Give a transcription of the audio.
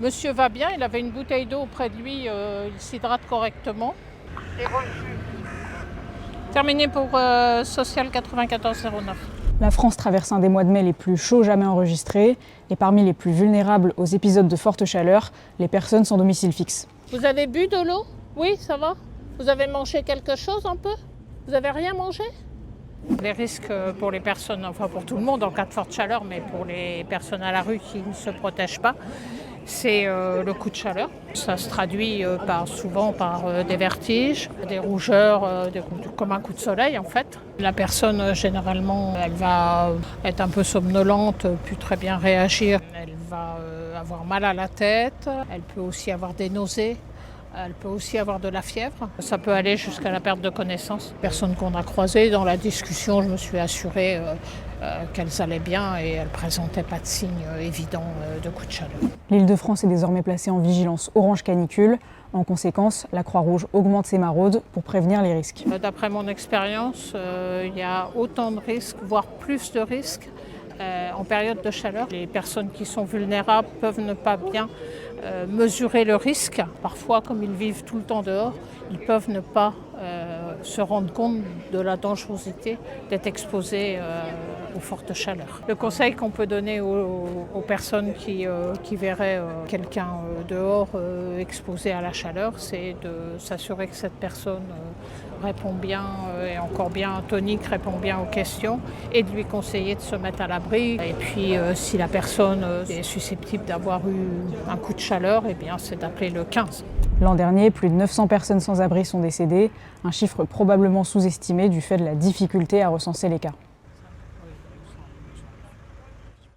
Monsieur va bien, il avait une bouteille d'eau auprès de lui, il s'hydrate correctement. Terminé pour Social 9409. La France traverse un des mois de mai les plus chauds jamais enregistrés et parmi les plus vulnérables aux épisodes de forte chaleur, les personnes sans domicile fixe. Vous avez bu de l'eau? Oui, ça va. Vous avez mangé quelque chose un peu? Vous avez rien mangé? Les risques pour les personnes, enfin pour tout le monde en cas de forte chaleur, mais pour les personnes à la rue qui ne se protègent pas, c'est le coup de chaleur. Ça se traduit souvent par des vertiges, des rougeurs, comme un coup de soleil en fait. La personne généralement elle va être un peu somnolente, plus très bien réagir. Elle va avoir mal à la tête, elle peut aussi avoir des nausées. Elle peut aussi avoir de la fièvre. Ça peut aller jusqu'à la perte de connaissance. Personnes qu'on a croisées dans la discussion, je me suis assurée qu'elles allaient bien et elles ne présentaient pas de signes évidents de coup de chaleur. L'Île-de-France est désormais placée en vigilance orange canicule. En conséquence, la Croix-Rouge augmente ses maraudes pour prévenir les risques. D'après mon expérience, il y a autant de risques, voire plus de risques en période de chaleur. Les personnes qui sont vulnérables peuvent ne pas bien mesurer le risque. Parfois, comme ils vivent tout le temps dehors, ils peuvent ne pas se rendre compte de la dangerosité d'être exposés aux fortes chaleurs. Le conseil qu'on peut donner aux personnes qui verraient quelqu'un dehors exposé à la chaleur, c'est de s'assurer que cette personne répond bien et encore bien tonique, répond bien aux questions et de lui conseiller de se mettre à l'abri. Et puis si la personne est susceptible d'avoir eu un coup de chaleur, eh bien, c'est d'appeler le 15. L'an dernier, plus de 900 personnes sans abri sont décédées, un chiffre probablement sous-estimé du fait de la difficulté à recenser les cas.